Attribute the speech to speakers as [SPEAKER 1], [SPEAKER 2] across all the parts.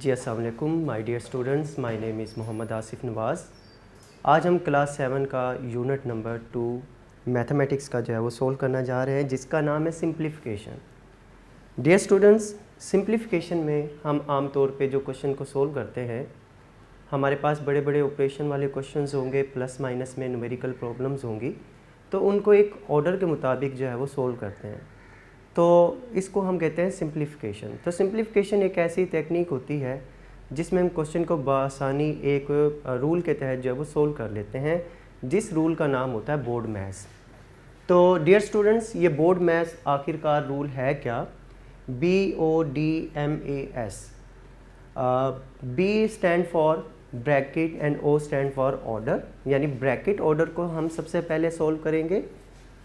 [SPEAKER 1] जी अस्सलाम वालेकुम my dear students, my name is Mohammad Asif Nawaz. आज हम क्लास 7 का यूनिट नंबर 2 मैथमेटिक्स का जो है वो सोल्व करना जा रहे हैं, जिसका नाम है सिंप्लीफिकेशन। डियर स्टूडेंट्स, सिंप्लीफिकेशन में हम आम तौर पे जो क्वेश्चन को सोल्व करते हैं, हमारे पास बड़े बड़े ऑपरेशन वाले क्वेश्चंस होंगे, प्लस माइनस में न्यूमेरिकल प्रॉब्लम्स होंगी, तो उनको एक ऑर्डर के मुताबिक जो है वो सोल्व करते हैं। तो इसको हम कहते हैं सिंप्लीफिकेशन। तो सिंप्लीफिकेशन एक ऐसी टेक्निक होती है जिसमें हम क्वेश्चन को बआसानी एक रूल के तहत जो है वो सोल्व कर लेते हैं, जिस रूल का नाम होता है बोर्ड मैथ्स। तो डियर स्टूडेंट्स, ये बोर्ड मैथ्स आखिरकार रूल है क्या? BODMAS। B stand for bracket and O stand for order, यानी ब्रैकेट ऑर्डर को हम सबसे पहले सोल्व करेंगे।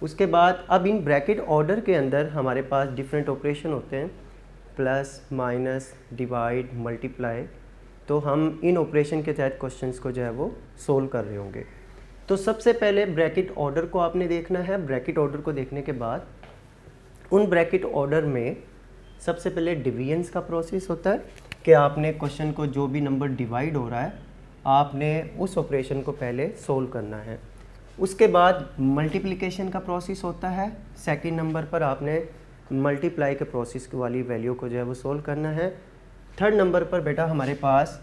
[SPEAKER 1] उसके बाद अब इन ब्रैकेट ऑर्डर के अंदर हमारे पास डिफरेंट ऑपरेशन होते हैं, प्लस माइनस डिवाइड मल्टीप्लाई। तो हम इन ऑपरेशन के तहत क्वेश्चंस को जो है वो सोल्व कर रहे होंगे। तो सबसे पहले ब्रैकेट ऑर्डर को आपने देखना है। ब्रैकेट ऑर्डर को देखने के बाद उन ब्रैकेट ऑर्डर में सबसे पहले डिवीजन्स का प्रोसेस होता है कि आपने क्वेश्चन को जो भी नंबर डिवाइड हो रहा है, आपने उस ऑपरेशन को पहले सोल्व करना है। उसके बाद मल्टीप्लिकेशन का प्रोसेस होता है। सेकंड नंबर पर आपने मल्टीप्लाई के प्रोसेस वाली वैल्यू को जो है वो सोल्व करना है। थर्ड नंबर पर बेटा हमारे पास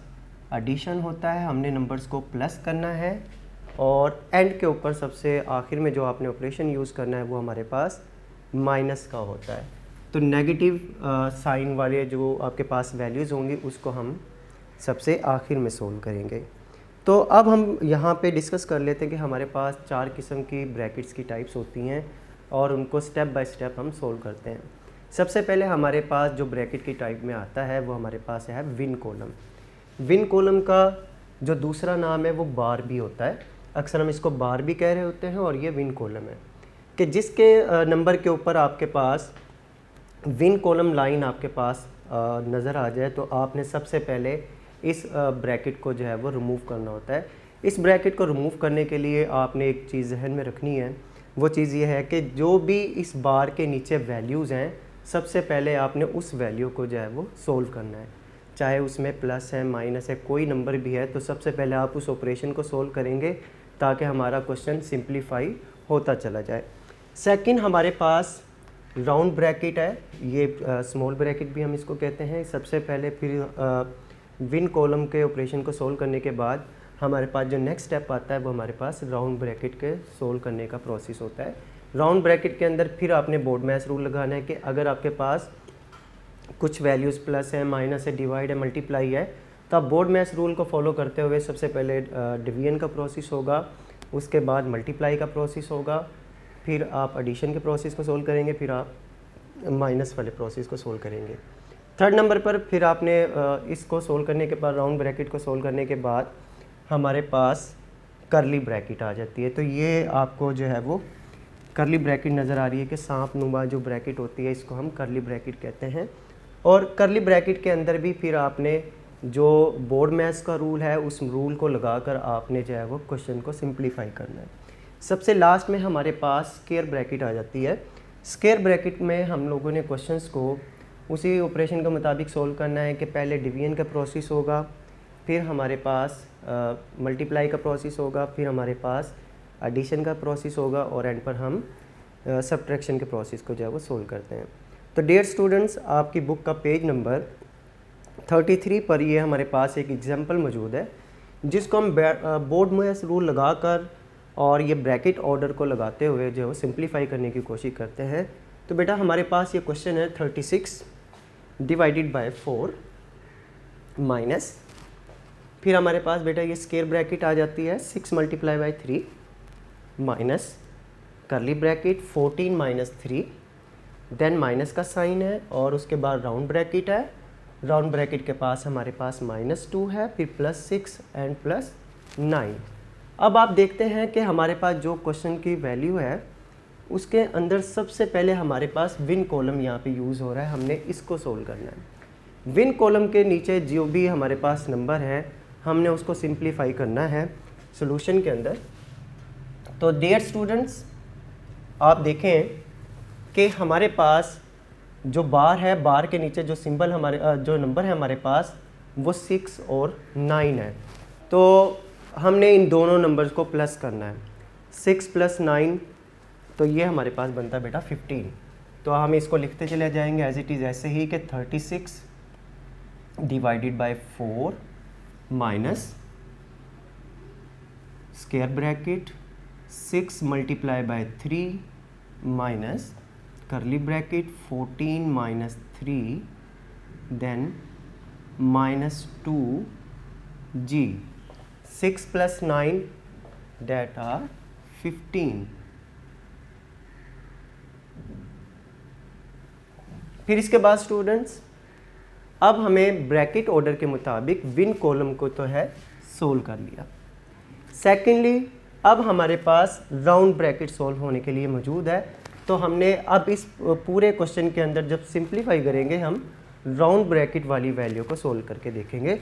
[SPEAKER 1] एडिशन होता है, हमने नंबर्स को प्लस करना है। और एंड के ऊपर सबसे आखिर में जो आपने ऑपरेशन यूज़ करना है वो हमारे पास माइनस का होता है। तो नेगेटिव साइन वाले जो आपके पास वैल्यूज़ होंगी उसको हम सबसे आखिर में सोल्व करेंगे। तो अब हम यहाँ पे डिस्कस कर लेते हैं कि हमारे पास 4 किस्म की ब्रैकेट्स की टाइप्स होती हैं और उनको स्टेप बाय स्टेप हम सोल्व करते हैं। सबसे पहले हमारे पास जो ब्रैकेट की टाइप में आता है वो हमारे पास है विन कॉलम। विन कॉलम का जो दूसरा नाम है वो बार भी होता है। अक्सर हम इसको बार भी कह रहे होते हैं और ये विन कॉलम है कि जिसके नंबर के ऊपर आपके पास विन कॉलम लाइन आपके पास नज़र आ जाए, तो आपने सबसे पहले इस ब्रैकेट को जो है वो रिमूव करना होता है। इस ब्रैकेट को रिमूव करने के लिए आपने एक चीज़ जहन में रखनी है, वो चीज़ ये है कि जो भी इस बार के नीचे वैल्यूज़ हैं, सबसे पहले आपने उस वैल्यू को जो है वो सोल्व करना है। चाहे उसमें प्लस है, माइनस है, कोई नंबर भी है, तो सबसे पहले आप उस ऑपरेशन को सोल्व करेंगे ताकि हमारा क्वेश्चन सिंप्लीफाई होता चला जाए। सेकंड हमारे पास राउंड ब्रैकेट है, ये स्मॉल ब्रैकेट भी हम इसको कहते हैं। सबसे पहले फिर विन कॉलम के ऑपरेशन को सोल्व करने के बाद हमारे पास जो नेक्स्ट स्टेप आता है वो हमारे पास राउंड ब्रैकेट के सोल्व करने का प्रोसेस होता है। राउंड ब्रैकेट के अंदर फिर आपने बोर्ड मैथ्स रूल लगाना है कि अगर आपके पास कुछ वैल्यूज़ प्लस है, माइनस है, डिवाइड है, मल्टीप्लाई है, तो आप बोर्ड मैथ्स रूल को फॉलो करते हुए सबसे पहले डिवीजन का प्रोसेस होगा, उसके बाद मल्टीप्लाई का प्रोसेस होगा, फिर आप एडिशन के प्रोसेस को सोल्व करेंगे, फिर आप माइनस वाले प्रोसेस को सोल्व करेंगे। थर्ड नंबर पर फिर आपने इसको सोल्व करने के बाद, राउंड ब्रैकेट को सोल्व करने के बाद हमारे पास करली ब्रैकेट आ जाती है। तो ये आपको जो है वो करली ब्रैकेट नज़र आ रही है कि सांप नुमा जो ब्रैकेट होती है, इसको हम करली ब्रैकेट कहते हैं। और करली ब्रैकेट के अंदर भी फिर आपने जो बोर्ड मैथ्स का रूल है, उस रूल को लगाकर आपने जो है वो क्वेश्चन को सिंप्लीफाई करना है। सबसे लास्ट में हमारे पास स्क्वायर ब्रैकेट आ जाती है। स्क्वायर ब्रैकेट में हम लोगों ने क्वेश्चंस को उसी ऑपरेशन के मुताबिक सोल्व करना है कि पहले डिवीजन का प्रोसेस होगा, फिर हमारे पास मल्टीप्लाई का प्रोसेस होगा, फिर हमारे पास एडिशन का प्रोसेस होगा और एंड पर हम सब्ट्रैक्शन के प्रोसेस को जो है वो सोल्व करते हैं। तो डियर स्टूडेंट्स, आपकी बुक का पेज नंबर 33 पर ये हमारे पास एक एग्जाम्पल मौजूद है, जिसको हम बोर्ड मैथ्स रूल लगाकर और ये ब्रैकेट ऑर्डर को लगाते हुए जो है वो सिंप्लीफाई करने की कोशिश करते हैं। तो बेटा हमारे पास ये क्वेश्चन है 36 डिवाइडेड बाय 4 माइनस, फिर हमारे पास बेटा ये स्क्वायर ब्रैकेट आ जाती है 6 multiply by 3 minus curly bracket 14 minus 3, then minus का साइन है और उसके बाद राउंड ब्रैकेट है। राउंड ब्रैकेट के पास हमारे पास -2 है, फिर +6 एंड +9। अब आप देखते हैं कि हमारे पास जो क्वेश्चन की वैल्यू है उसके अंदर सबसे पहले हमारे पास विन कॉलम यहाँ पे यूज़ हो रहा है, हमने इसको सोल्व करना है। विन कॉलम के नीचे जो भी हमारे पास नंबर है, हमने उसको सिंप्लीफाई करना है सॉल्यूशन के अंदर। तो डियर स्टूडेंट्स, आप देखें कि हमारे पास जो बार है, बार के नीचे जो सिंबल हमारे जो नंबर है हमारे पास, वो 6 और 9 है। तो हमने इन दोनों नंबर्स को प्लस करना है। 6 + 9 तो ये हमारे पास बनता है बेटा 15। तो हम इसको लिखते चले जाएंगे एज इट इज़ ऐसे ही कि 36 divided by 4 minus square bracket 6 multiply by 3 minus curly bracket 14 minus 3 then minus 2g 6 plus 9 that are 15। फिर इसके बाद स्टूडेंट्स अब हमें ब्रैकेट ऑर्डर के मुताबिक विन कॉलम को तो है सोल्व कर लिया। सेकेंडली अब हमारे पास राउंड ब्रैकेट सोल्व होने के लिए मौजूद है। तो हमने अब इस पूरे क्वेश्चन के अंदर जब सिंप्लीफाई करेंगे हम राउंड ब्रैकेट वाली वैल्यू को सोल्व करके देखेंगे।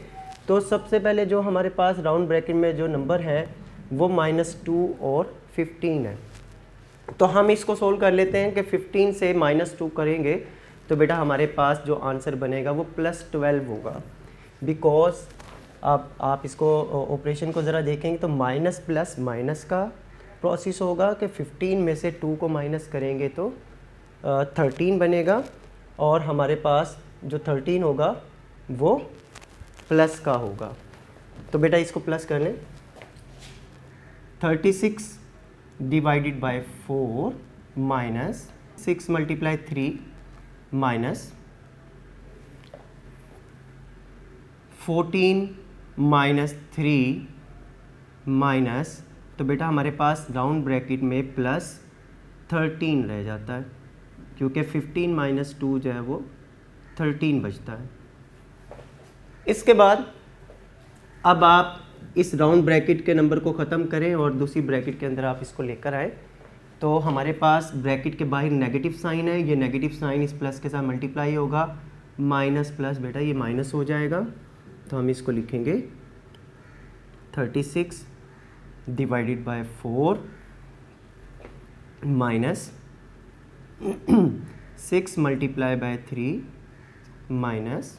[SPEAKER 1] तो सबसे पहले जो हमारे पास राउंड ब्रैकेट में जो नंबर है वो -2 और 15 है। तो हम इसको सोल्व कर लेते हैं कि 15 से -2 करेंगे तो बेटा हमारे पास जो आंसर बनेगा वो +12 होगा। बिकॉज अब आप इसको ऑपरेशन को ज़रा देखेंगे तो माइनस प्लस माइनस का प्रोसेस होगा कि 15 में से 2 को माइनस करेंगे तो 13 बनेगा और हमारे पास जो 13 होगा वो प्लस का होगा। तो बेटा इसको प्लस कर लें। 36 divided by 4 minus 6 multiply 3 minus 14 minus 3 minus, तो बेटा हमारे पास राउंड ब्रैकेट में +13 रह जाता है क्योंकि 15 माइनस 2 जो है वो 13 बचता है। इसके बाद अब आप इस राउंड ब्रैकेट के नंबर को ख़त्म करें और दूसरी ब्रैकेट के अंदर आप इसको लेकर आए। तो हमारे पास ब्रैकेट के बाहर नेगेटिव साइन है, ये नेगेटिव साइन इस प्लस के साथ मल्टीप्लाई होगा, माइनस प्लस बेटा ये माइनस हो जाएगा। तो हम इसको लिखेंगे 36 divided by 4 minus 6 multiply by 3 minus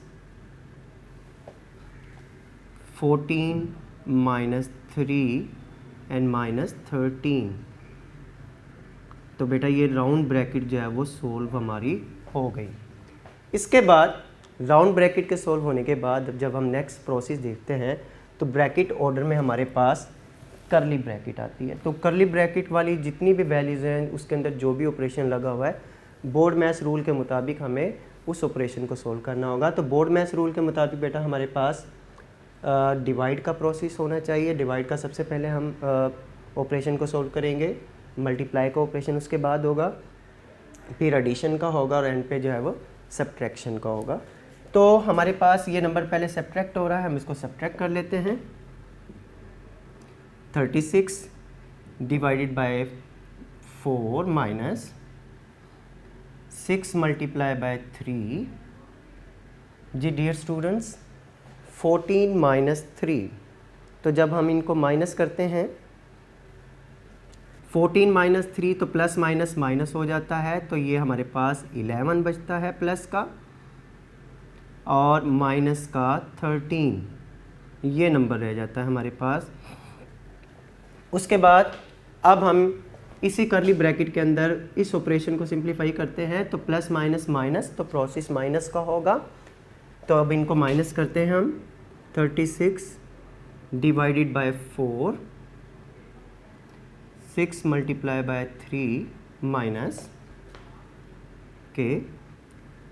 [SPEAKER 1] 14 minus 3 and minus 13। तो बेटा ये राउंड ब्रैकेट जो है वो सोल्व हमारी हो गई। इसके बाद राउंड ब्रैकेट के सोल्व होने के बाद जब हम नेक्स्ट प्रोसेस देखते हैं तो ब्रैकेट ऑर्डर में हमारे पास करली ब्रैकेट आती है। तो करली ब्रैकेट वाली जितनी भी वैल्यूज़ हैं उसके अंदर जो भी ऑपरेशन लगा हुआ है बोर्ड मैथ्स रूल के मुताबिक हमें उस ऑपरेशन को सोल्व करना होगा। तो बोर्ड मैथ्स रूल के मुताबिक बेटा हमारे पास डिवाइड का प्रोसेस होना चाहिए। डिवाइड का सबसे पहले हम ऑपरेशन को सोल्व करेंगे, मल्टीप्लाई का ऑपरेशन उसके बाद होगा, फिर एडिशन का होगा और एंड पे जो है वो सब्ट्रैक्शन का होगा। तो हमारे पास ये नंबर पहले सब्ट्रैक्ट हो रहा है, हम इसको सब्ट्रैक्ट कर लेते हैं। 36 divided by 4 minus 6 multiply by 3। जी डियर स्टूडेंट्स 14 माइनस 3, तो जब हम इनको माइनस करते हैं 14 माइनस 3 तो प्लस माइनस माइनस हो जाता है, तो ये हमारे पास 11 बचता है प्लस का और माइनस का 13, ये नंबर रह जाता है हमारे पास। उसके बाद अब हम इसी करली ब्रैकेट के अंदर इस ऑपरेशन को सिंप्लीफाई करते हैं तो प्लस माइनस माइनस तो प्रोसेस माइनस का होगा। तो अब इनको माइनस करते हैं हम। 36 divided by 4 6 multiply by 3 minus के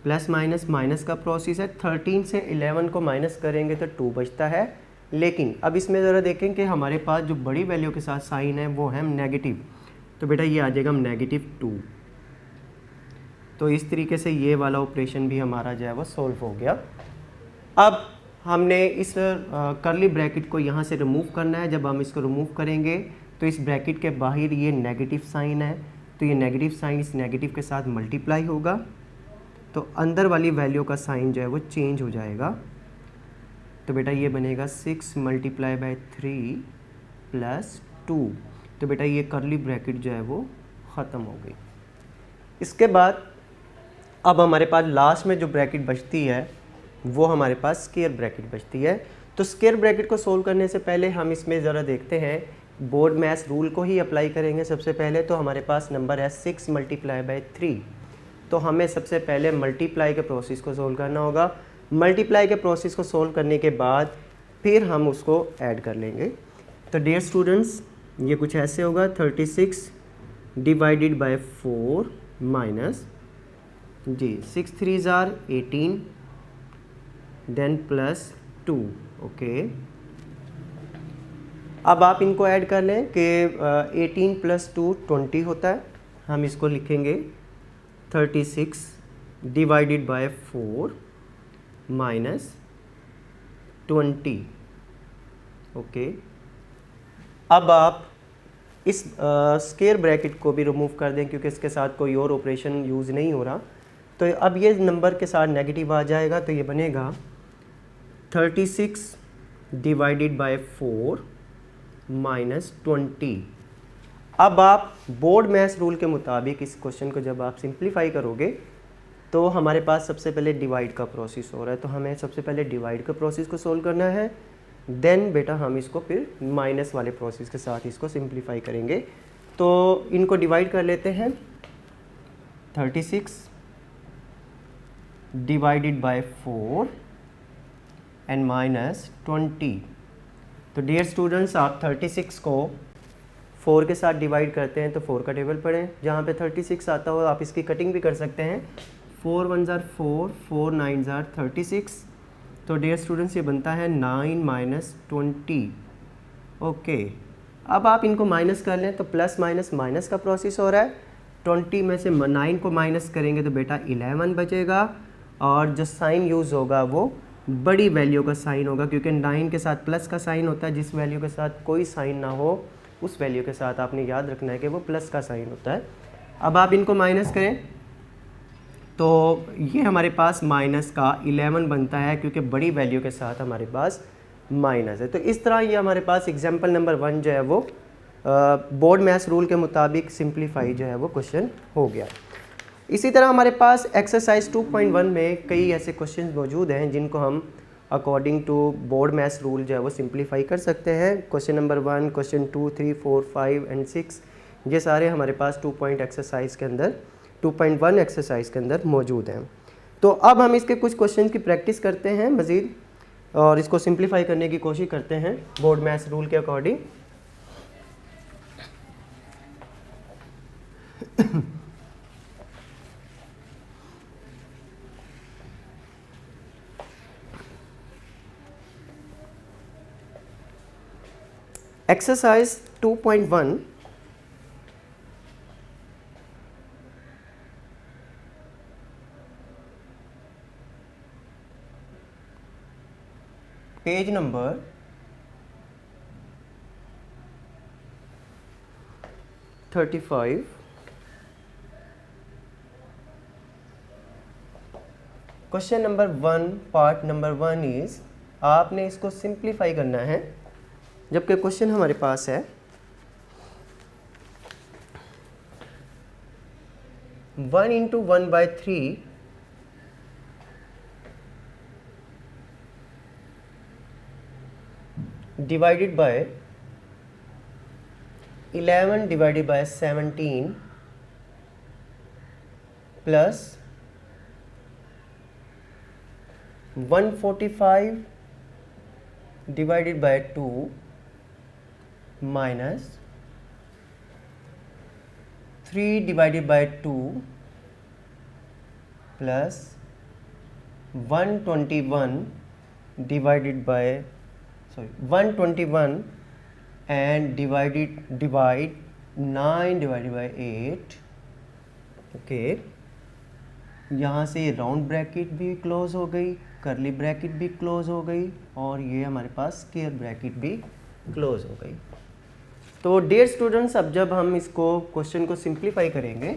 [SPEAKER 1] प्लस माइनस माइनस का प्रोसेस है। 13 से 11 को माइनस करेंगे तो 2 बचता है, लेकिन अब इसमें ज़रा देखें कि हमारे पास जो बड़ी वैल्यू के साथ साइन है वो है नेगेटिव, तो बेटा ये आ जाएगा -2। तो इस तरीके से ये वाला ऑपरेशन भी हमारा जो है वो सॉल्व हो गया। अब हमने इस करली ब्रैकेट को यहाँ से रिमूव करना है। जब हम इसको रिमूव करेंगे तो इस ब्रैकेट के बाहर ये नेगेटिव साइन है, तो ये नेगेटिव साइन इस नेगेटिव के साथ मल्टीप्लाई होगा, तो अंदर वाली वैल्यू का साइन जो है वो चेंज हो जाएगा। तो बेटा ये बनेगा 6 मल्टीप्लाई बाय 3 प्लस 2। तो बेटा ये करली ब्रैकेट जो है वो ख़त्म हो गई। इसके बाद अब हमारे पास लास्ट में जो ब्रैकेट बचती है वो हमारे पास स्क्वायर ब्रैकेट बचती है। तो स्क्वायर ब्रैकेट को सोल्व करने से पहले हम इसमें ज़रा देखते हैं, बोर्ड मैथ्स रूल को ही अप्लाई करेंगे सबसे पहले। तो हमारे पास नंबर है 6 × 3, तो हमें सबसे पहले मल्टीप्लाई के प्रोसेस को सोल्व करना होगा। मल्टीप्लाई के प्रोसेस को सोल्व करने के बाद फिर हम उसको ऐड कर लेंगे। तो डियर स्टूडेंट्स, ये कुछ ऐसे होगा, 36 डिवाइडेड बाय 4 माइनस जी 6 3 जार 18 देन प्लस 2। ओके, अब आप इनको ऐड कर लें कि 18 + 2 20 होता है। हम इसको लिखेंगे 36 डिवाइडेड बाय 4 माइनस 20। ओके, अब आप इस स्क्वायर ब्रैकेट को भी रिमूव कर दें क्योंकि इसके साथ कोई और ऑपरेशन यूज़ नहीं हो रहा। तो अब ये नंबर के साथ नेगेटिव आ जाएगा, तो ये बनेगा 36 डिवाइडेड बाय 4 माइनस 20। अब आप बोर्ड मैथ्स रूल के मुताबिक इस क्वेश्चन को जब आप सिंप्लीफाई करोगे तो हमारे पास सबसे पहले डिवाइड का प्रोसेस हो रहा है, तो हमें सबसे पहले डिवाइड का प्रोसेस को सोल्व करना है। देन बेटा हम इसको फिर माइनस वाले प्रोसेस के साथ इसको सिंप्लीफाई करेंगे। तो इनको डिवाइड कर लेते हैं। 36 डिवाइडेड बाय 4 एंड माइनस 20। तो डियर स्टूडेंट्स, आप 36 को 4 के साथ डिवाइड करते हैं तो 4 का टेबल पढ़ें। जहाँ पे 36 आता हो आप इसकी कटिंग भी कर सकते हैं। 4 1 जार 4, 4 9 जार 36। तो डियर स्टूडेंट्स, ये बनता है 9 माइनस 20। ओके, अब आप इनको माइनस कर लें तो प्लस माइनस माइनस का प्रोसेस हो रहा है। 20 में से 9 को माइनस करेंगे तो बेटा 11 बचेगा, और जो साइन यूज़ होगा वो बड़ी वैल्यू का साइन होगा, क्योंकि 9 के साथ प्लस का साइन होता है। जिस वैल्यू के साथ कोई साइन ना हो उस वैल्यू के साथ आपने याद रखना है कि वो प्लस का साइन होता है। अब आप इनको माइनस करें तो ये हमारे पास माइनस का 11 बनता है, क्योंकि बड़ी वैल्यू के साथ हमारे पास माइनस है। तो इस तरह ये हमारे पास एग्जाम्पल नंबर 1 जो है वो बोर्ड मैथ्स रूल के मुताबिक सिंप्लीफाई जो है वो क्वेश्चन हो गया। इसी तरह हमारे पास एक्सरसाइज 2.1 में कई ऐसे क्वेश्चन मौजूद हैं जिनको हम according to board maths rule जो है वो सिंप्लीफाई कर सकते हैं। क्वेश्चन नंबर 1, क्वेश्चन 2, 3, 4, 5 एंड 6 ये सारे हमारे पास 2.1 एक्सरसाइज के अंदर मौजूद हैं। तो अब हम इसके कुछ क्वेश्चन की प्रैक्टिस करते हैं मज़ीद, और इसको सिंप्लीफाई करने की कोशिश करते हैं बोर्ड मैथ्स रूल के according. Exercise 2.1 page number 35। Question number 1 part number 1 is, आपने इसको सिंप्लीफाई करना है। जबकि क्वेश्चन हमारे पास है 1 × 1/3 divided by 11 divided by 17 plus 145 divided by 2 minus 3 divided by 2 plus 121 divided by 121 and divide 9 divided by 8। Okay, यहाँ से राउंड ब्रैकेट भी क्लोज हो गई, करली ब्रैकेट भी क्लोज हो गई, और ये हमारे पास स्क्वायर ब्रैकेट भी क्लोज हो गई। तो डियर स्टूडेंट्स, अब जब हम इसको क्वेश्चन को सिंप्लीफाई करेंगे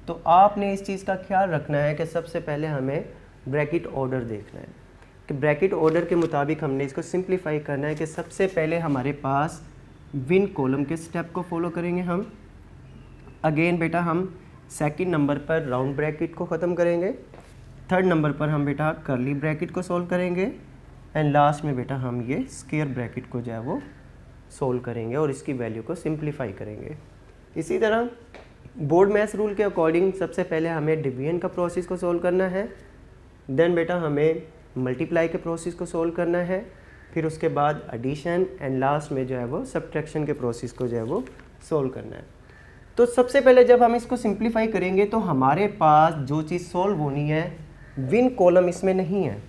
[SPEAKER 1] तो आपने इस चीज़ का ख्याल रखना है कि सबसे पहले हमें ब्रैकेट ऑर्डर देखना है कि ब्रैकेट ऑर्डर के मुताबिक हमने इसको सिंप्लीफाई करना है। कि सबसे पहले हमारे पास विन कॉलम के स्टेप को फॉलो करेंगे हम। अगेन बेटा हम सेकंड नंबर पर राउंड ब्रैकेट को ख़त्म करेंगे, थर्ड नंबर पर हम बेटा कर्ली ब्रैकेट को सॉल्व करेंगे एंड लास्ट में बेटा हम ये स्क्वायर ब्रैकेट को जो है वो सोल्व करेंगे और इसकी वैल्यू को सिंप्लीफाई करेंगे। इसी तरह बोर्ड मैथ्स रूल के अकॉर्डिंग सबसे पहले हमें डिवीजन का प्रोसेस को सोल्व करना है, देन बेटा हमें मल्टीप्लाई के प्रोसेस को सोल्व करना है, फिर उसके बाद एडिशन एंड लास्ट में जो है वो सब्ट्रैक्शन के प्रोसेस को जो है वो सोल्व करना है। तो सबसे पहले जब हम इसको सिंप्लीफाई करेंगे तो हमारे पास जो चीज़ सोल्व होनी है विन कॉलम इसमें नहीं है,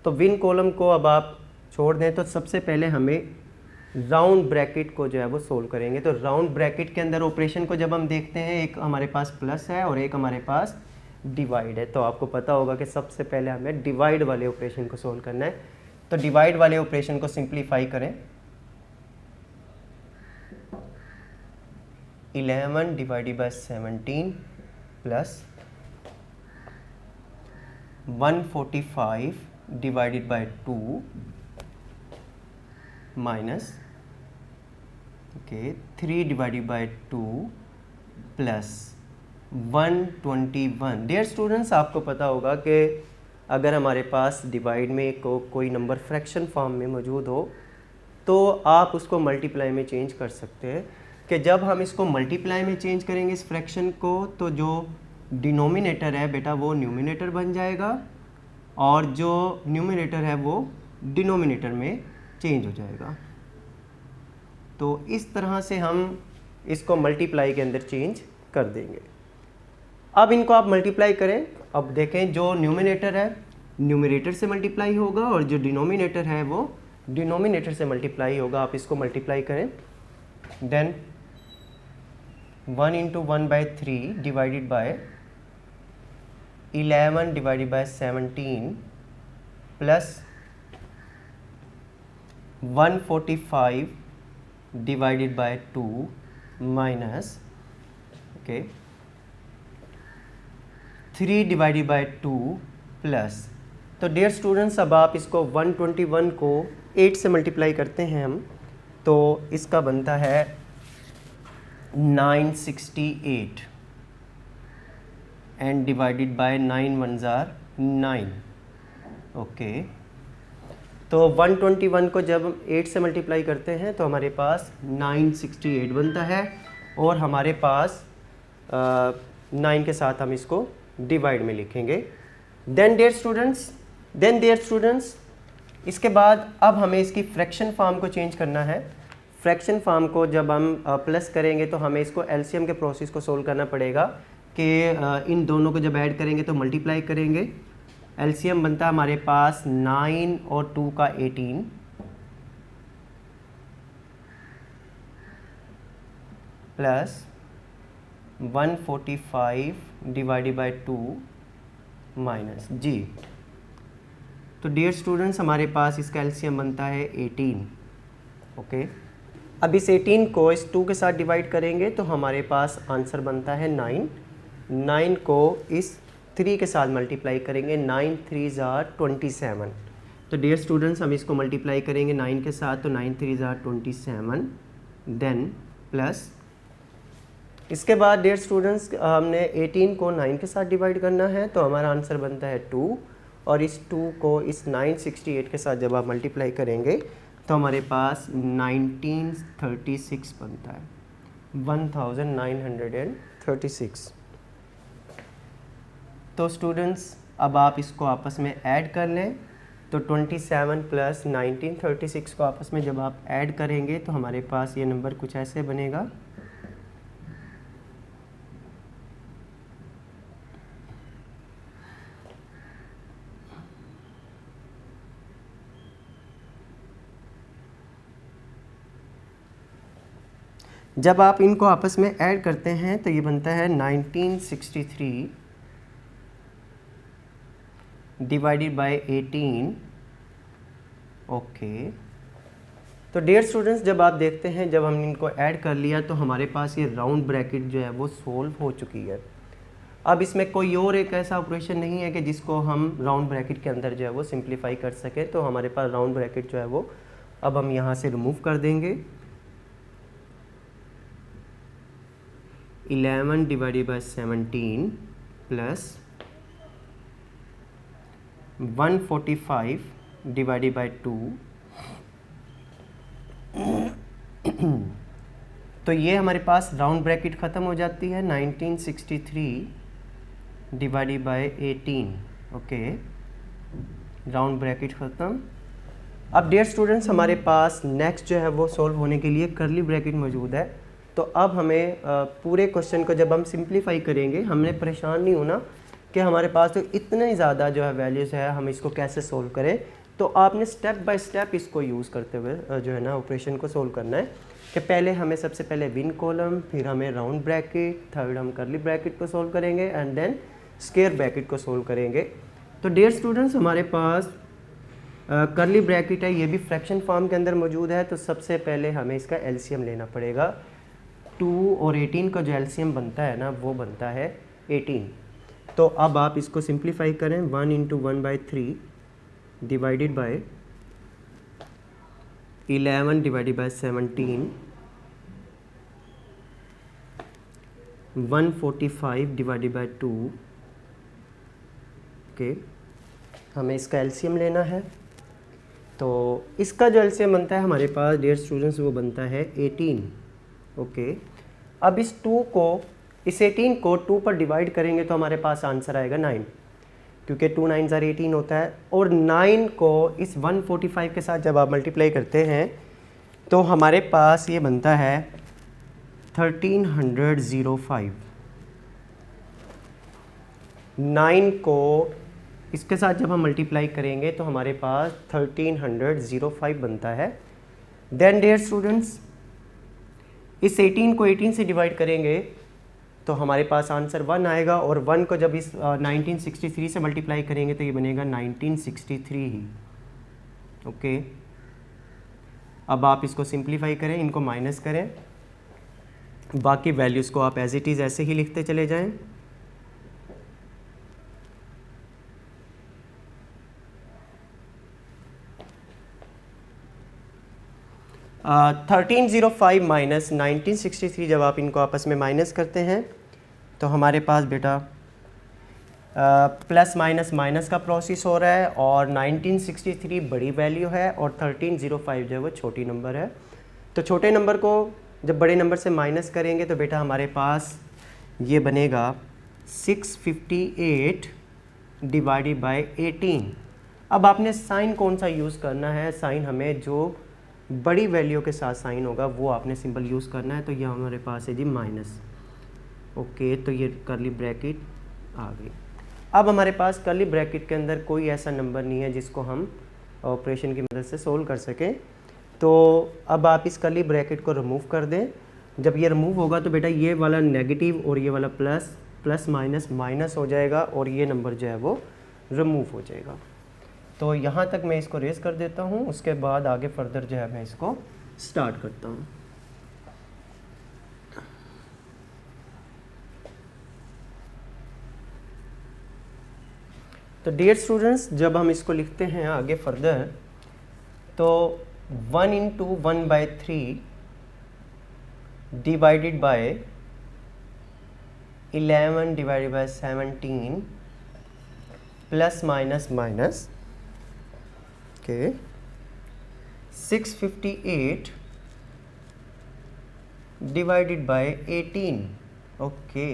[SPEAKER 1] तो विन कॉलम को अब आप छोड़ दें। तो सबसे पहले हमें राउंड ब्रैकेट को जो है वो सोल्व करेंगे। तो राउंड ब्रैकेट के अंदर ऑपरेशन को जब हम देखते हैं, एक हमारे पास प्लस है और एक हमारे पास डिवाइड है, तो आपको पता होगा कि सबसे पहले हमें डिवाइड वाले ऑपरेशन को सोल्व करना है। तो डिवाइड वाले ऑपरेशन को सिंप्लीफाई करें। 11 divided by 17 plus 145 divided by 2 minus 3 divided by 2 plus 121। Dear students, आपको पता होगा कि अगर हमारे पास डिवाइड में कोई नंबर फ्रैक्शन फॉर्म में मौजूद हो तो आप उसको मल्टीप्लाई में चेंज कर सकते हैं, कि जब हम इसको मल्टीप्लाई में चेंज करेंगे इस फ्रैक्शन को तो जो डिनोमिनेटर है बेटा वो न्यूमिनेटर बन जाएगा और जो न्यूमिनेटर है वो डिनोमिनेटर में चेंज हो जाएगा। तो इस तरह से हम इसको मल्टीप्लाई के अंदर चेंज कर देंगे। अब इनको आप मल्टीप्लाई करें। अब देखें जो न्यूमिनेटर है न्यूमिनेटर से मल्टीप्लाई होगा और जो डिनोमिनेटर है वो डिनोमिनेटर से मल्टीप्लाई होगा। आप इसको मल्टीप्लाई करें, then 1 into 1/3 divided by 11 divided by 17 plus 145 divided by 2 minus 3 divided by 2 plus. तो डियर स्टूडेंट्स, अब आप इसको 121 को 8 से मल्टीप्लाई करते हैं हम, तो इसका बनता है 968 and divided by 9 1 jar 9। Okay, तो 121 को जब हम 8 से मल्टीप्लाई करते हैं तो हमारे पास 968 बनता है और हमारे पास 9 के साथ हम इसको डिवाइड में लिखेंगे। देन डियर स्टूडेंट्स, इसके बाद अब हमें इसकी फ्रैक्शन फॉर्म को चेंज करना है। फ्रैक्शन फॉर्म को जब हम प्लस करेंगे तो हमें इसको एलसीएम के प्रोसेस को सोल्व करना पड़ेगा कि इन दोनों को जब ऐड करेंगे तो मल्टीप्लाई करेंगे। एलसीएम बनता है हमारे पास 9 और 2 का 18 प्लस 145 डिवाइडेड बाय 2 माइनस जी। तो डियर स्टूडेंट्स, हमारे पास इसका एलसीएम बनता है 18। ओके, अब इस 18 को इस 2 के साथ डिवाइड करेंगे तो हमारे पास आंसर बनता है 9। 9 को इस 3 के साथ मल्टीप्लाई करेंगे, 9 3 जार 27। तो डियर स्टूडेंट्स, हम इसको मल्टीप्लाई करेंगे 9 के साथ, तो 9 3 जार 27, देन प्लस इसके बाद डियर स्टूडेंट्स हमने 18 को 9 के साथ डिवाइड करना है तो हमारा आंसर बनता है 2 और इस 2 को इस 968 के साथ जब आप मल्टीप्लाई करेंगे तो हमारे पास 1936 बनता है, 1936। तो स्टूडेंट्स अब आप इसको आपस में ऐड कर लें, तो 27 प्लस 1936 को आपस में जब आप ऐड करेंगे तो हमारे पास ये नंबर कुछ ऐसे बनेगा। जब आप इनको आपस में ऐड करते हैं तो ये बनता है 1963 डिवाइडेड बाय 18। ओके, तो डियर स्टूडेंट्स, जब आप देखते हैं जब हमने इनको ऐड कर लिया तो हमारे पास ये राउंड ब्रैकेट जो है वो सोल्व हो चुकी है। अब इसमें कोई और एक ऐसा ऑपरेशन नहीं है कि जिसको हम राउंड ब्रैकेट के अंदर जो है वो सिंप्लीफाई कर सकें, तो हमारे पास राउंड ब्रैकेट जो है वो अब हम यहाँ से रिमूव कर देंगे। 11 divided by 17 plus 145 divided by 2, तो ये हमारे पास राउंड ब्रैकेट ख़त्म हो जाती है 1963 divided by 18, okay, round bracket ख़त्म। अब डियर स्टूडेंट्स हमारे पास नेक्स्ट जो है वो सॉल्व होने के लिए करली ब्रैकेट मौजूद है। तो अब हमें पूरे क्वेश्चन को जब हम सिंप्लीफाई करेंगे, हमने परेशान नहीं होना कि हमारे पास तो इतने ज़्यादा जो है वैल्यूज़ है, हम इसको कैसे सोल्व करें। तो आपने स्टेप बाय स्टेप इसको यूज़ करते हुए जो है ना ऑपरेशन को सोल्व करना है कि पहले हमें सबसे पहले विन कॉलम, फिर हमें राउंड ब्रैकेट, थर्ड हम करली ब्रैकेट को सोल्व करेंगे एंड देन स्क्वायर ब्रैकेट को सोल्व करेंगे। तो डियर स्टूडेंट्स हमारे पास करली ब्रैकेट है, ये भी फ्रैक्शन फॉर्म के अंदर मौजूद है। तो सबसे पहले हमें इसका एलसीएम लेना पड़ेगा। 2 और 18 का जो एलसीएम बनता है ना वो बनता है 18। तो अब आप इसको सिंप्लीफाई करें, 1 × 1/3 divided by 11 divided by 17, 145 divided by 2, okay, हमें इसका एलसीएम लेना है। तो इसका जो एलसीएम बनता है हमारे पास डियर स्टूडेंट्स वो बनता है 18, ओके। अब इस 18 को 2 पर डिवाइड करेंगे तो हमारे पास आंसर आएगा 9, क्योंकि 2 9s are 18 होता है। और 9 को इस 145 के साथ जब आप मल्टीप्लाई करते हैं तो हमारे पास ये बनता है 1305। 9 को इसके साथ जब हम मल्टीप्लाई करेंगे तो हमारे पास 1305 बनता है। देन डियर स्टूडेंट्स इस 18 को 18 से डिवाइड करेंगे तो हमारे पास आंसर 1 आएगा, और 1 को जब इस 1963 से मल्टीप्लाई करेंगे तो ये बनेगा 1963 ही, ओके। अब आप इसको सिंप्लीफाई करें, इनको माइनस करें, बाकी वैल्यूज़ को आप एज इट इज़ ऐसे ही लिखते चले जाएं। 1305 माइनस 1963 जब आप इनको आपस में माइनस करते हैं तो हमारे पास बेटा प्लस माइनस माइनस का प्रोसेस हो रहा है, और 1963 बड़ी वैल्यू है और 1305 जो है वो छोटी नंबर है। तो छोटे नंबर को जब बड़े नंबर से माइनस करेंगे तो बेटा हमारे पास ये बनेगा 658 डिवाइडेड बाय 18। अब आपने साइन कौन सा यूज़ करना है, साइन हमें जो बड़ी वैल्यू के साथ साइन होगा वो आपने सिंपल यूज़ करना है। तो ये हमारे पास है जी माइनस, ओके। तो ये करली ब्रैकेट आ गई। अब हमारे पास करली ब्रैकेट के अंदर कोई ऐसा नंबर नहीं है जिसको हम ऑपरेशन की मदद से सोल्व कर सकें। तो अब आप इस करली ब्रैकेट को रिमूव कर दें। जब ये रिमूव होगा तो बेटा ये वाला नेगेटिव और ये वाला प्लस, प्लस माइनस माइनस हो जाएगा और ये नंबर जो है वो रिमूव हो जाएगा। तो यहाँ तक मैं इसको रेस कर देता हूँ, उसके बाद आगे फर्दर जो है मैं इसको स्टार्ट करता हूँ। तो डियर स्टूडेंट्स जब हम इसको लिखते हैं आगे फर्दर तो 1 × 1/3 divided by 11 divided by 17 plus minus minus, okay, 658 divided by 18, okay.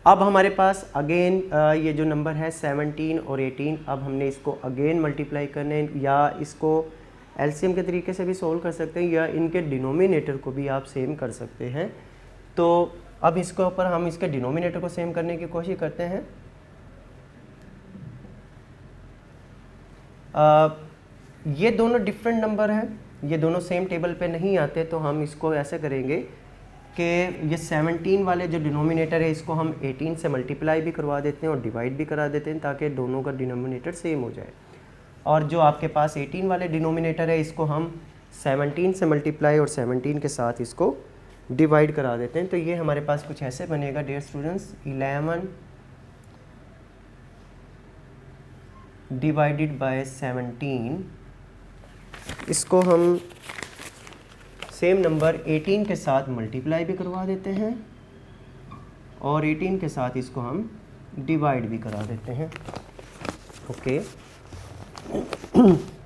[SPEAKER 1] अब हमारे पास अगेन ये जो नंबर है 17 और 18, अब हमने इसको अगेन मल्टीप्लाई करने, या इसको एलसीएम के तरीके से भी सोल्व कर सकते हैं, या इनके डिनोमिनेटर को भी आप सेम कर सकते हैं। तो अब इसके ऊपर हम इसके डिनोमिनेटर को सेम करने की कोशिश करते हैं। ये दोनों डिफरेंट नंबर हैं, ये दोनों सेम टेबल पे नहीं आते, तो हम इसको ऐसे करेंगे कि ये 17 वाले जो डिनोमिनेटर है इसको हम 18 से मल्टीप्लाई भी करवा देते हैं और डिवाइड भी करा देते हैं ताकि दोनों का डिनोमिनेटर सेम हो जाए। और जो आपके पास 18 वाले डिनोमिनेटर है इसको हम 17 से मल्टीप्लाई और 17 के साथ इसको डिवाइड करा देते हैं। तो ये हमारे पास कुछ ऐसे बनेगा डियर स्टूडेंट्स, 11 डिवाइडेड बाय 17, इसको हम सेम नंबर 18 के साथ मल्टीप्लाई भी करवा देते हैं और 18 के साथ इसको हम डिवाइड भी करा देते हैं। ओके,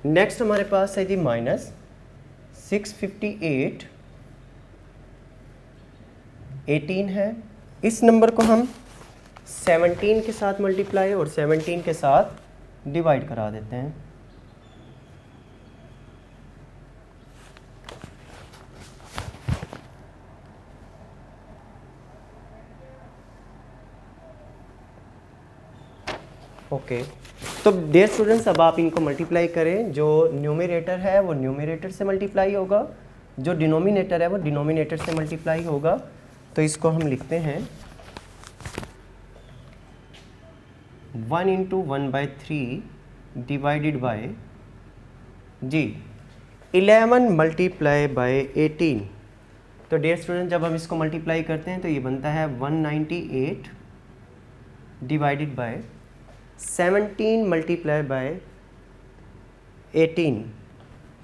[SPEAKER 1] नेक्स्ट हमारे पास है जी माइनस 658 18 है। इस नंबर को हम 17 के साथ मल्टीप्लाई और 17 के साथ डिवाइड करा देते हैं। ओके, तो डियर स्टूडेंट्स अब आप इनको मल्टीप्लाई करें। जो न्यूमरेटर है वो न्यूमरेटर से मल्टीप्लाई होगा, जो डिनोमिनेटर है वो डिनोमिनेटर से मल्टीप्लाई होगा। तो इसको हम लिखते हैं 1 इंटू 1/3 डिवाइडेड बाय जी 11 मल्टीप्लाई बाय 18। तो डियर स्टूडेंट जब हम इसको मल्टीप्लाई करते हैं तो ये बनता है 198 डिवाइडेड बाय 17 मल्टीप्लाई बाय 18।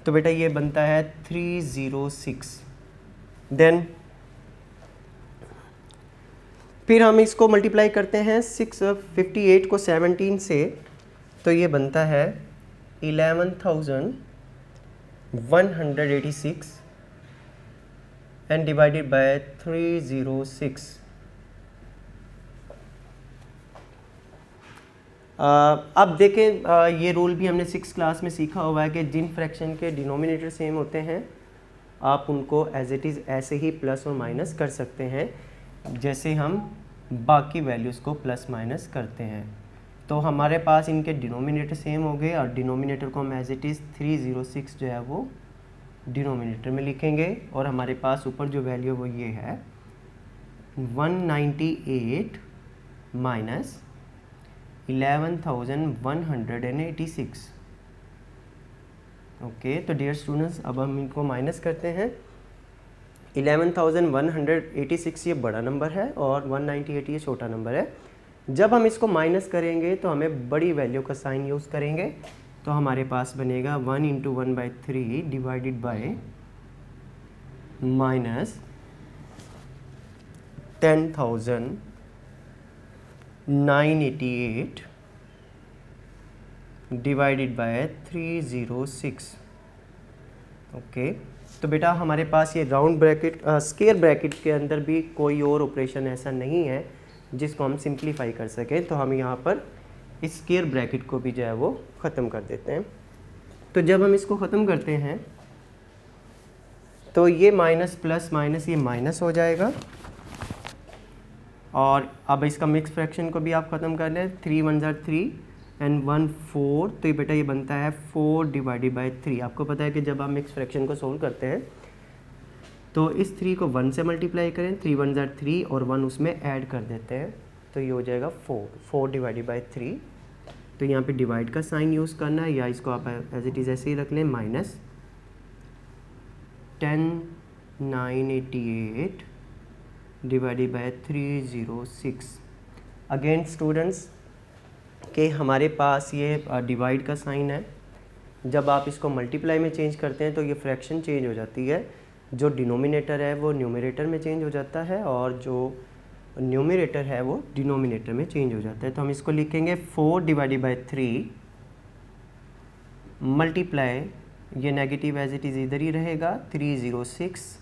[SPEAKER 1] तो बेटा ये बनता है 306। देन फिर हम इसको मल्टीप्लाई करते हैं 658 को 17 से, तो ये बनता है 11,186 एंड डिवाइडेड बाय 306। अब देखें, ये रूल भी हमने 6th क्लास में सीखा हुआ है कि जिन फ्रैक्शन के डिनोमिनेटर सेम होते हैं आप उनको एज इट इज़ ऐसे ही प्लस और माइनस कर सकते हैं जैसे हम बाकी वैल्यूज़ को प्लस माइनस करते हैं। तो हमारे पास इनके डिनोमिनेटर सेम हो गए और डिनोमिनेटर को हम एज इट इज़ 306 जो है वो डिनोमिनेटर में लिखेंगे और हमारे पास ऊपर जो वैल्यू वो ये है 198 माइनस 11,186। ओके, तो डियर स्टूडेंट्स अब हम इनको माइनस करते हैं। 11,186 ये बड़ा नंबर है और 198 ये छोटा नंबर है। जब हम इसको माइनस करेंगे तो हमें बड़ी वैल्यू का साइन यूज़ करेंगे। तो हमारे पास बनेगा 1 into 1/3 divided bye minus 10,988 divided by 306। Okay, तो बेटा हमारे पास ये राउंड ब्रैकेट स्क्वायर ब्रैकेट के अंदर भी कोई और ऑपरेशन ऐसा नहीं है जिसको हम सिंप्लीफाई कर सकें। तो हम यहाँ पर इस स्क्वायर ब्रैकेट को भी जो है वो ख़त्म कर देते हैं। तो जब हम इसको ख़त्म करते हैं तो ये माइनस प्लस माइनस ये माइनस हो जाएगा और अब इसका मिक्स फ्रैक्शन को भी आप ख़त्म कर लें। 3 1 ज़ा 3 एंड 1 4। तो ये बेटा ये बनता है 4 डिवाइडेड बाय 3। आपको पता है कि जब आप मिक्स फ्रैक्शन को सोल्व करते हैं तो इस 3 को 1 से मल्टीप्लाई करें, 3 1 ज़ा 3 और 1 उसमें ऐड कर देते हैं तो ये हो जाएगा 4 डिवाइडेड बाय 3। तो यहाँ पे डिवाइड का साइन यूज़ करना है या इसको आप एज इट इज़ ऐसे ही रख लें, minus 10,988 divided by 306। Again students कि हमारे पास ये डिवाइड का साइन है। जब आप इसको मल्टीप्लाई में चेंज करते हैं तो ये फ्रैक्शन चेंज हो जाती है। जो डिनोमिनेटर है वो न्यूमरेटर में चेंज हो जाता है और जो न्यूमरेटर है वो डिनोमिनेटर में चेंज हो जाता है। तो हम इसको लिखेंगे 4 डिवाइडेड बाय 3 मल्टीप्लाई, ये नेगेटिव एज इट इज़ इधर ही रहेगा, 306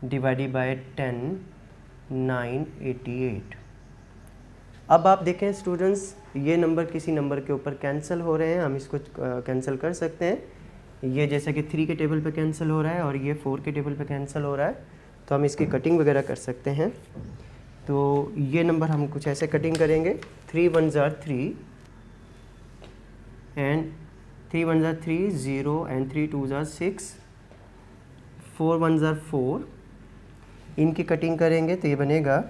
[SPEAKER 1] डिवाइडेड बाय 10,988। अब आप देखें स्टूडेंट्स ये नंबर किसी नंबर के ऊपर कैंसिल हो रहे हैं, हम इसको कैंसिल कर सकते हैं। ये जैसे कि 3 के टेबल पे कैंसिल हो रहा है और ये 4 के टेबल पे कैंसिल हो रहा है, तो हम इसकी कटिंग वगैरह कर सकते हैं। तो ये नंबर हम कुछ ऐसे कटिंग करेंगे, 3 1 ज़ा 3 एंड 3 1 ज़ा 3 0 एंड 3 2 ज़ा 6, 4 1 ज़ा 4। इनकी कटिंग करेंगे तो ये बनेगा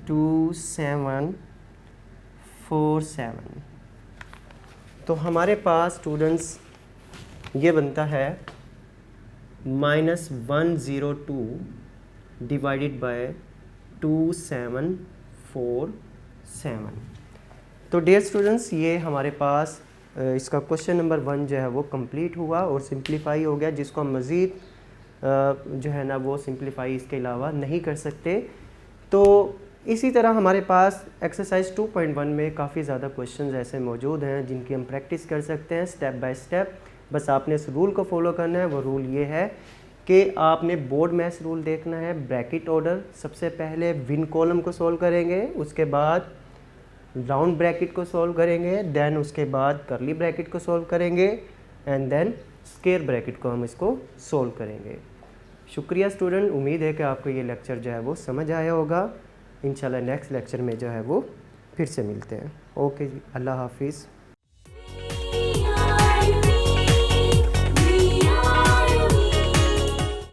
[SPEAKER 1] 2747। तो हमारे पास स्टूडेंट्स ये बनता है -102 डिवाइडेड बाय 2747। तो डियर स्टूडेंट्स ये हमारे पास इसका क्वेश्चन नंबर 1 जो है वो कंप्लीट हुआ और सिंप्लीफाई हो गया, जिसको हम मज़ीद जो है ना वो सिंप्लीफाई इसके अलावा नहीं कर सकते। तो इसी तरह हमारे पास एक्सरसाइज 2.1 में काफ़ी ज़्यादा क्वेश्चंस ऐसे मौजूद हैं जिनकी हम प्रैक्टिस कर सकते हैं स्टेप बाय स्टेप। बस आपने इस रूल को फॉलो करना है। वो रूल ये है कि आपने बोर्ड मैथ रूल देखना है। ब्रैकेट ऑर्डर, सबसे पहले विन कॉलम को सॉल्व करेंगे, उसके बाद राउंड ब्रैकेट को सॉल्व करेंगे, देन उसके बाद करली ब्रैकेट को सॉल्व करेंगे एंड देन स्क्वायर ब्रैकेट को हम इसको सॉल्व करेंगे। शुक्रिया स्टूडेंट, उम्मीद है कि आपको ये लेक्चर जो है वो समझ आया होगा। इंशाल्लाह नेक्स्ट लेक्चर में जो है वो फिर से मिलते हैं। ओके जी, अल्लाह हाफिज़।